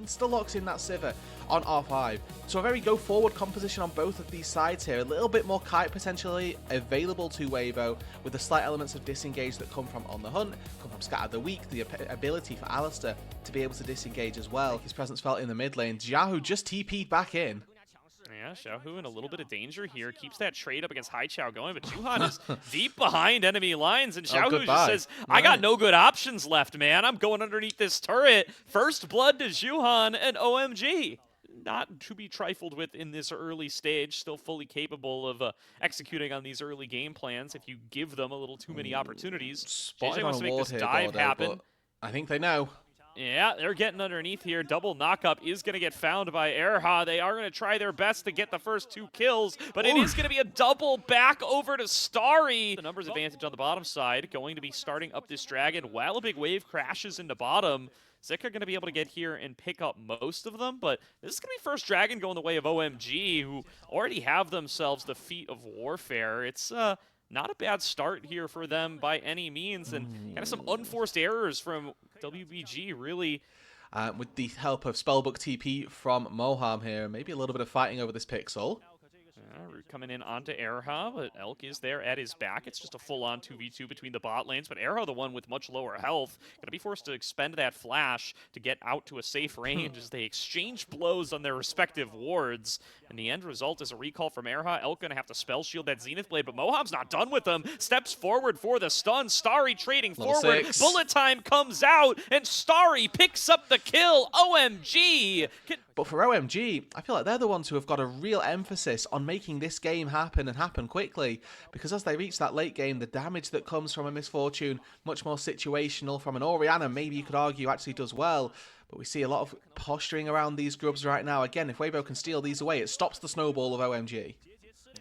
insta-locks in that Sivir on R5. So a very go-forward composition on both of these sides here. A little bit more kite potentially available to Weibo, with the slight elements of disengage that come from On the Hunt, come from Scatter the Weak, the ability for Alistar to be able to disengage as well. His presence felt in the mid lane. Xiaohu just TP'd back in. Yeah, Xiaohu in a little bit of danger here. Keeps that trade up against Haichao going, but Juhan is deep behind enemy lines, and Xiaohu just says, I got no good options left, man. I'm going underneath this turret. First blood to Juhan and OMG. Not to be trifled with in this early stage, still fully capable of executing on these early game plans if you give them a little too many opportunities. JJ wants to make this dive happen. I think they know. Yeah, they're getting underneath here. Double knockup is going to get found by Erha. They are going to try their best to get the first 2 kills, but it is going to be a double back over to Starry. The numbers advantage on the bottom side, going to be starting up this dragon while a big wave crashes into bottom. Zika going to be able to get here and pick up most of them, but this is going to be first dragon going the way of OMG, who already have themselves the feat of warfare. It's not a bad start here for them by any means, and kind of some unforced errors from WBG, really. With the help of Spellbook TP from Moham here, maybe a little bit of fighting over this pixel. Root coming in onto Erha, but Elk is there at his back. It's just a full-on 2v2 between the bot lanes, but Erha, the one with much lower health, going to be forced to expend that flash to get out to a safe range as they exchange blows on their respective wards. And the end result is a recall from Erha. Elk going to have to spell shield that Zenith Blade, but Moham's not done with them. Steps forward for the stun. Starry trading forward. Bullet time comes out, and Starry picks up the kill. OMG! But for OMG, I feel like they're the ones who have got a real emphasis on making this game happen and happen quickly, because as they reach that late game, the damage that comes from a misfortune, much more situational. From an Orianna, maybe you could argue actually does well, but we see a lot of posturing around these grubs right now. Again, if Weibo can steal these away, it stops the snowball of OMG.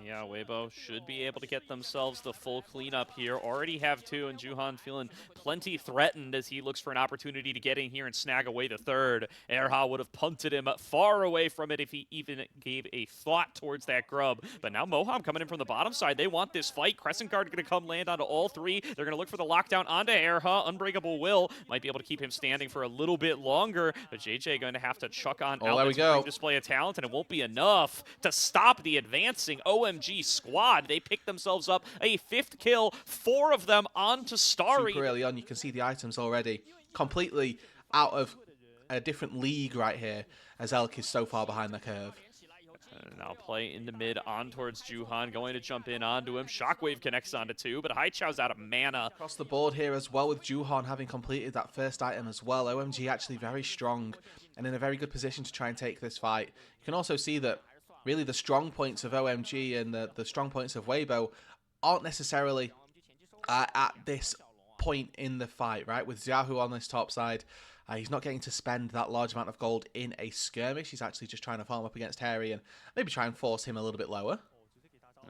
Yeah, Weibo should be able to get themselves the full cleanup here. Already have 2, and Juhan feeling plenty threatened as he looks for an opportunity to get in here and snag away the 3rd. Erha would have punted him far away from it if he even gave a thought towards that grub. But now Moham coming in from the bottom side. They want this fight. Crescent Guard going to come land onto all 3. They're going to look for the lockdown onto Erha. Unbreakable Will might be able to keep him standing for a little bit longer, but JJ going to have to chuck on out display of talent, and it won't be enough to stop the advancing OMG squad. They pick themselves up a 5th kill, 4 of them onto Starry. Super early on, you can see the items already completely out of a different league right here, as Elk is so far behind the curve. Now play into mid on towards Juhan, going to jump in onto him. Shockwave connects onto 2, but Haichao's out of mana. Across the board here as well, with Juhan having completed that first item as well. OMG actually very strong and in a very good position to try and take this fight. You can also see that really the strong points of OMG and the strong points of Weibo aren't necessarily at this point in the fight, right? With Xiaohu on this top side, he's not getting to spend that large amount of gold in a skirmish. He's actually just trying to farm up against Harry and maybe try and force him a little bit lower.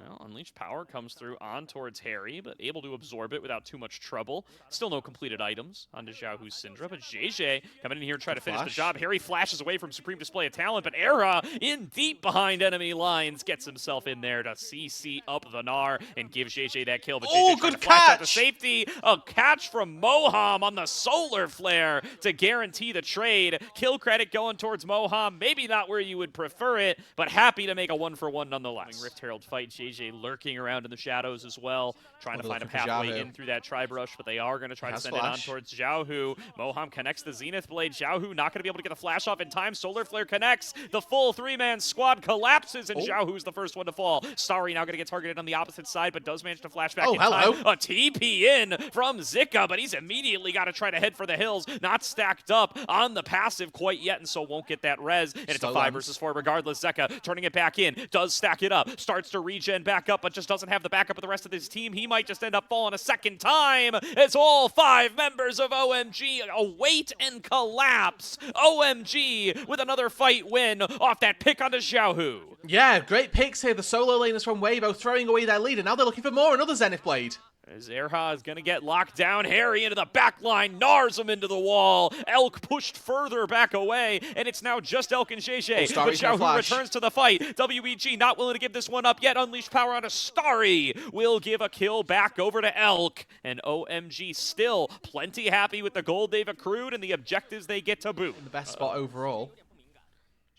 Well, Unleashed Power comes through on towards Harry, but able to absorb it without too much trouble. Still no completed items onto Xiaohu's Syndra, but JJ coming in here trying to finish the job. Harry flashes away from Supreme Display of Talent, but Erha in deep behind enemy lines gets himself in there to CC up the Gnar and give JJ that kill. But JJ good catch! Out to safety. A catch from Moham on the Solar Flare to guarantee the trade. Kill credit going towards Moham. Maybe not where you would prefer it, but happy to make a 1-for-1 nonetheless. Rift Herald fight, JJ lurking around in the shadows as well, trying to find a pathway in through that Tri-Brush, but they are going to try to send it on towards Xiaohu. Moham connects the Zenith Blade. Xiaohu not going to be able to get the flash off in time. Solar Flare connects. The full 3-man squad collapses, and Xiaohu's the first one to fall. Starry now going to get targeted on the opposite side, but does manage to flash back in time. A TP in from Zika, but he's immediately got to try to head for the hills. Not stacked up on the passive quite yet, and so won't get that res. And it's a 5 versus 4 regardless. Zeka turning it back in, does stack it up, starts to regen back up, but just doesn't have the backup of the rest of his team. He might just end up falling a second time. It's all 5 members of OMG await and collapse. OMG with another fight win off that pick onto Xiaohu. Yeah, great picks here. The solo laners from Weibo throwing away their lead, and now they're looking for more. Another Zenith Blade. As Erha is going to get locked down. Harry into the back line, gnars him into the wall. Elk pushed further back away, and it's now just Elk and JJ. But Xiaohu returns to the fight. WBG not willing to give this one up yet. Unleashed power on a Starry will give a kill back over to Elk. And OMG still plenty happy with the gold they've accrued and the objectives they get to boot. In the best spot overall.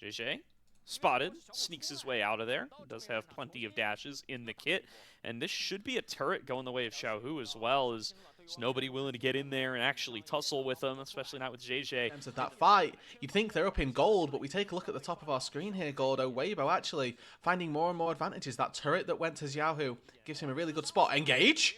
JJ spotted, sneaks his way out of there. Does have plenty of dashes in the kit. And this should be a turret going the way of Xiaohu as well, as there's nobody willing to get in there and actually tussle with them, especially not with JJ. In terms of that fight, you'd think they're up in gold, but we take a look at the top of our screen here, Gordo. Weibo actually finding more and more advantages. That turret that went to Xiaohu gives him a really good spot. Engage!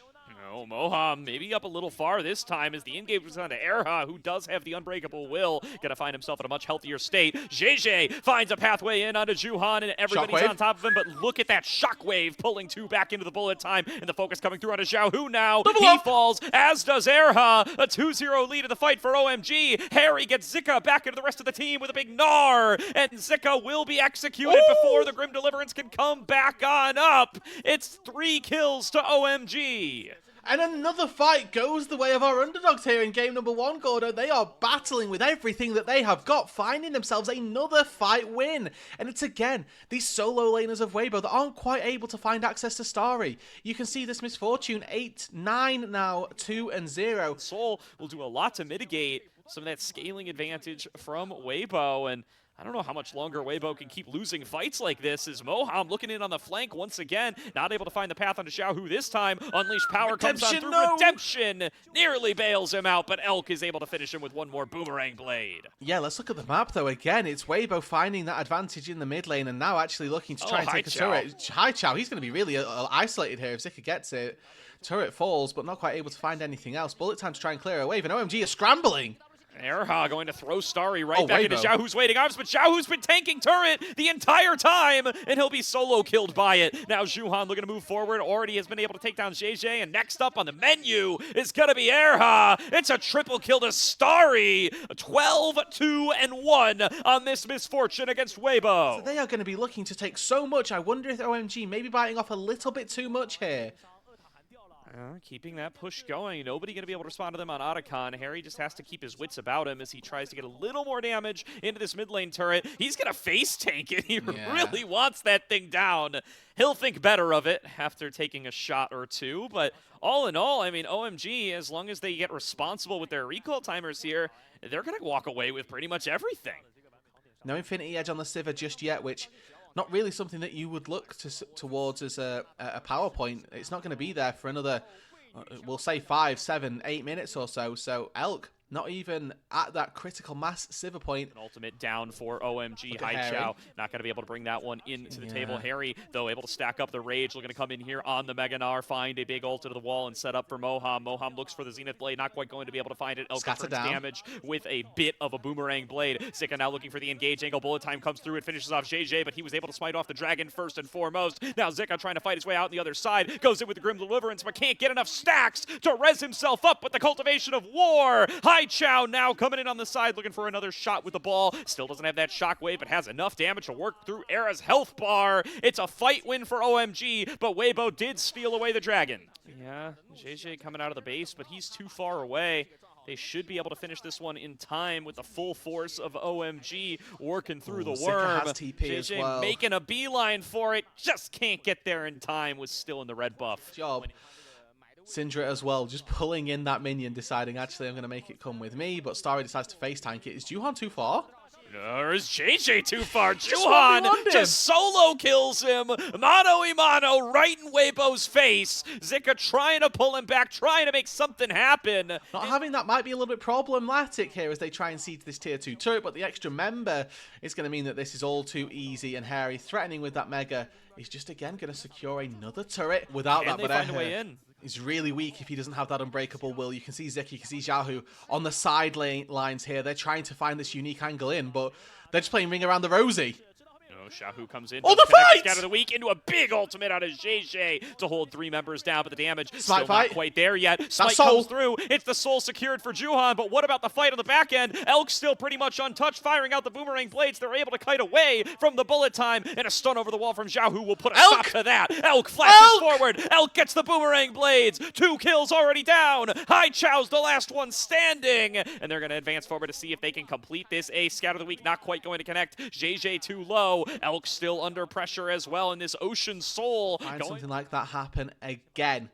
No, Moham maybe up a little far this time as the engage was on to Erha, who does have the unbreakable will. Gonna find himself in a much healthier state. JJ finds a pathway in onto Juhan, and everybody's on top of him, but look at that shockwave pulling two back into the bullet time, and the focus coming through onto Xiaohu now. He falls, as does Erha. A 2-0 lead in the fight for OMG. Harry gets Zika back into the rest of the team with a big gnar, and Zika will be executed before the Grim Deliverance can come back on up. It's 3 kills to OMG. And another fight goes the way of our underdogs here in game number 1, Gordo. They are battling with everything that they have got, finding themselves another fight win. And it's again, these solo laners of Weibo that aren't quite able to find access to Starry. You can see this misfortune, 8-9 now, 2-0. Soul will do a lot to mitigate some of that scaling advantage from Weibo, and I don't know how much longer Weibo can keep losing fights like this, as Moham looking in on the flank once again, not able to find the path onto Xiaohu this time. Unleashed power comes on through. Redemption nearly bails him out, but Elk is able to finish him with one more boomerang blade. Yeah, let's look at the map though. Again, it's Weibo finding that advantage in the mid lane and now actually looking to try and take a turret. Hi Chow, he's going to be really isolated here if Zika gets it. Turret falls, but not quite able to find anything else. Bullet time to try and clear a wave, and OMG is scrambling. Erha going to throw Starry right back into Xiaohu's waiting arms, but Xiaohu's been tanking turret the entire time, and he'll be solo killed by it. Now Juhan looking to move forward, already has been able to take down JJ, and next up on the menu is going to be Erha. It's a triple kill to Starry, 12-2-1 on this misfortune against Weibo. So they are going to be looking to take so much. I wonder if OMG may be biting off a little bit too much here. Keeping that push going. Nobody going to be able to respond to them on Otacon. Harry just has to keep his wits about him as he tries to get a little more damage into this mid lane turret. He's going to face tank it. He really wants that thing down. He'll think better of it after taking a shot or two. But all in all, I mean, OMG, as long as they get responsible with their recall timers here, they're going to walk away with pretty much everything. No Infinity Edge on the Sivir just yet, which not really something that you would look towards as a PowerPoint. It's not going to be there for another, we'll say 5, 7, 8 minutes or so. So Elk, not even at that critical mass Sivir point. An ultimate down for OMG. Hai Chao not going to be able to bring that one into the table. Harry, though, able to stack up the Rage. Looking to come in here on the Mega Gnar, find a big ult to the wall and set up for Moham. Moham looks for the Zenith Blade, not quite going to be able to find it. Elk returns damage with a bit of a boomerang blade. Zika now looking for the engage angle. Bullet time comes through. It finishes off JJ, but he was able to smite off the dragon first and foremost. Now Zika trying to fight his way out on the other side. Goes in with the Grim Deliverance, but can't get enough stacks to res himself up with the Cultivation of War. Hai Chao now coming in on the side, looking for another shot with the ball. Still doesn't have that shockwave, but has enough damage to work through Era's health bar. It's a fight win for OMG, but Weibo did steal away the dragon. Yeah, JJ coming out of the base, but he's too far away. They should be able to finish this one in time with the full force of OMG working through the worm. JJ making a beeline for it, just can't get there in time, was still in the red buff. Job. Syndra as well, just pulling in that minion, deciding, actually, I'm going to make it come with me, but Starry decides to face tank it. Is Juhan too far? Or is JJ too far? Juhan just solo kills him. Mano a mano right in Weibo's face. Zika trying to pull him back, trying to make something happen. Not having that might be a little bit problematic here as they try and siege this tier 2 turret, but the extra member is going to mean that this is all too easy, and Harry threatening with that mega is just again going to secure another turret without that. Can they find a way in? He's really weak if he doesn't have that unbreakable will. You can see Zika, you can see Xiaohu on the side lines here. They're trying to find this unique angle in, but they're just playing Ring Around the Rosie. Oh, Xiaohu comes in. Oh, does the connect fight! Scout of the week into a big ultimate out of JJ to hold 3 members down, but the damage Smite still fight. not quite there yet. Smite soul. comes through. It's the soul secured for Juhan, but what about the fight on the back end? Elk's still pretty much untouched, firing out the boomerang blades. They're able to kite away from the bullet time, and a stun over the wall from Xiaohu will put a stop to that. Elk flashes forward. Elk gets the boomerang blades. 2 kills already down. Hai Chao's the last one standing, and they're going to advance forward to see if they can complete this ace. Scout of the week not quite going to connect. JJ too low. Elk still under pressure as well in this Ocean Soul. Find something like that happen again.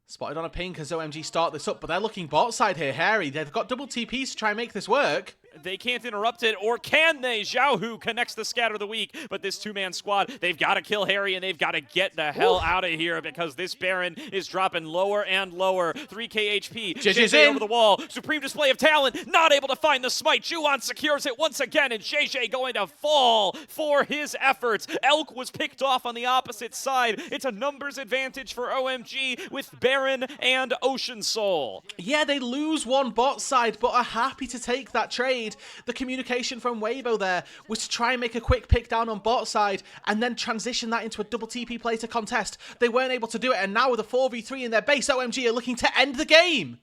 Spotted on a ping as OMG start this up, but they're looking bot side here, Harry. They've got double TPs to try and make this work. They can't interrupt it, or can they? Xiaohu connects the scatter of the week, but this 2-man squad, they've got to kill Harry, and they've got to get the hell out of here because this Baron is dropping lower and lower. 3k HP. JJ over the wall. Supreme display of talent, not able to find the smite. Juhan secures it once again, and JJ going to fall for his efforts. Elk was picked off on the opposite side. It's a numbers advantage for OMG with Baron and Ocean Soul. Yeah, they lose one bot side, but are happy to take that trade. The communication from Weibo there was to try and make a quick pick down on bot side and then transition that into a double TP play to contest. They weren't able to do it, and now with a 4v3 in their base, OMG are looking to end the game.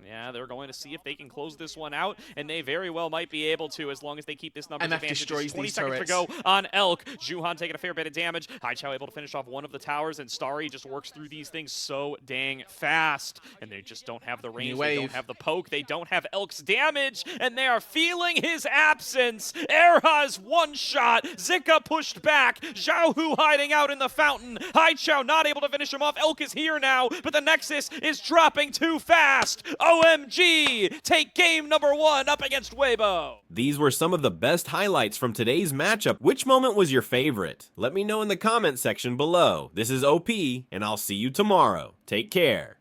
Yeah, they're going to see if they can close this one out, and they very well might be able to as long as they keep this numbers MF advantage. destroys 20 these seconds turrets. to go on Elk. Juhan taking a fair bit of damage. Hai Chao able to finish off one of the towers, and Starry just works through these things so dang fast. And they just don't have the range, they don't have the poke, they don't have Elk's damage, and they are feeling his absence. Erha's one shot. Zika pushed back. Xiaohu hiding out in the fountain. Hai Chao not able to finish him off. Elk is here now, but the Nexus is dropping too fast. OMG! Take game number 1 up against Weibo. These were some of the best highlights from today's matchup. Which moment was your favorite? Let me know in the comment section below. This is OP, and I'll see you tomorrow. Take care.